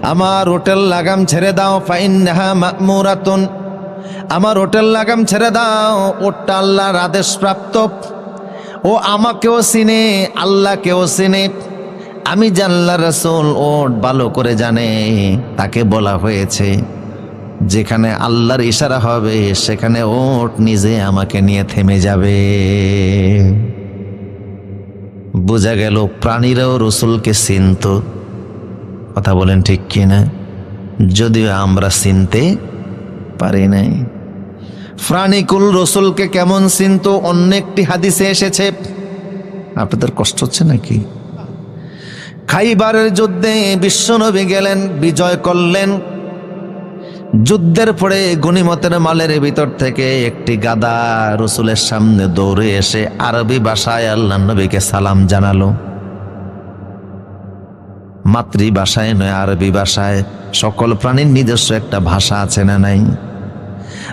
আমার হোটেল লাগাম ছেড়ে দাও, ফাইন্নাহা মা'মুরাতুন, আমার হোটেল লাগাম ছেড়ে দাও, ওটা আল্লাহর আদেশ প্রাপ্ত। ও আমাকেও চিনে, আল্লাহকেও চিনে। আমি যে আল্লাহর রাসূল ওট ভালো করে জানে। তাকে বলা হয়েছে যেখানে আল্লাহর ইশারা হবে সেখানে ওট নিজে আমাকে নিয়ে থেমে যাবে। বোঝা গেল প্রাণীরাও রসুলকে চিনত। কথা বলেন ঠিক কিনা? যদিও আমরা চিনতে পারি নাই। প্রাণীকুল রসুলকে কেমন চিনত অন্য একটি হাদিসে এসেছে। আপনাদের কষ্ট হচ্ছে নাকি? খাইবারের যুদ্ধে বিশ্বনবী গেলেন, বিজয় করলেন। যুদ্ধের পরে গনিমতের মালের ভিতর থেকে একটি গাদা রসুলের সামনে দৌড়ে এসে আরবি ভাষায় আল্লাহর নবীকে সালাম জানালো। মাতৃভাষায় নয়, আরবি ভাষায়। সকল প্রাণীর নিজস্ব একটা ভাষা আছে না নাই?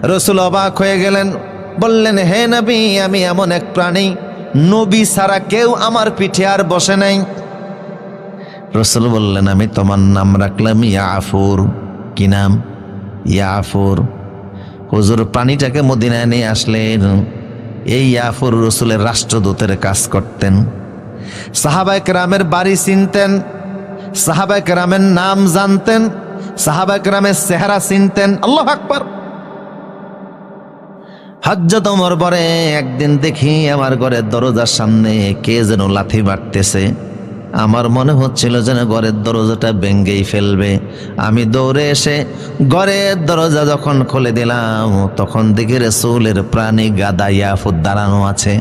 রসুল অবাক হয়ে গেলেন, বললেন, হে নবী, আমি এমন এক প্রাণী, নবী ছাড়া কেউ আমার পিঠে আর বসে নাই। রসুল বললেন, আমি তোমার নাম রাখলাম ইয়াফুর। কি নাম? ইয়াফুর। হুজুর প্রাণীটাকে মদিনায় নিয়ে আসলেন। এই ইয়াফুর রসুলের রাষ্ট্রদূতের কাজ করতেন। সাহাবায়ে কেরামের বাড়ি চিনতেন, সাহাবায়ে কেরামের নাম জানতেন, সাহাবায়ে কেরামের চেহারা চিনতেন। আল্লাহু আকবার। হযরত ওমর বলে, একদিন দেখি আমার ঘরের দরজার সামনে কে যেন লাথি মারতেছে। আমার মনে হচ্ছিল যেন ঘরের দরজাটা ভেঙেই ফেলবে। আমি দৌড়ে এসে ঘরের দরজা যখন খুলে দিলাম, তখন দেখি রাসূলের প্রাণী গাদা ইয়াফুর দাঁড়ানো আছে।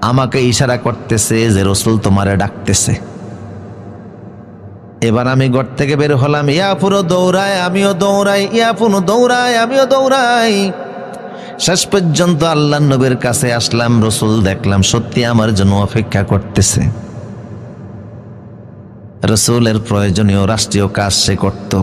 আমাকে ইশারা করতেছে যে রাসূল তোমারে ডাকতেছে। এবার আমি ঘর থেকে বের হলাম। ইয়াফুরও দৌড়ায়, আমিও দৌড়াই, ইয়াফুরও দৌড়ায়, আমিও দৌড়াই। শেষ পর্যন্ত আল্লাহর নবীর কাছে আসলাম। রাসূল দেখলাম সত্যি আমার জন্য অপেক্ষা করতেছে। রাসূলের প্রয়োজনীয় রাষ্ট্রীয় কাজ সে করত।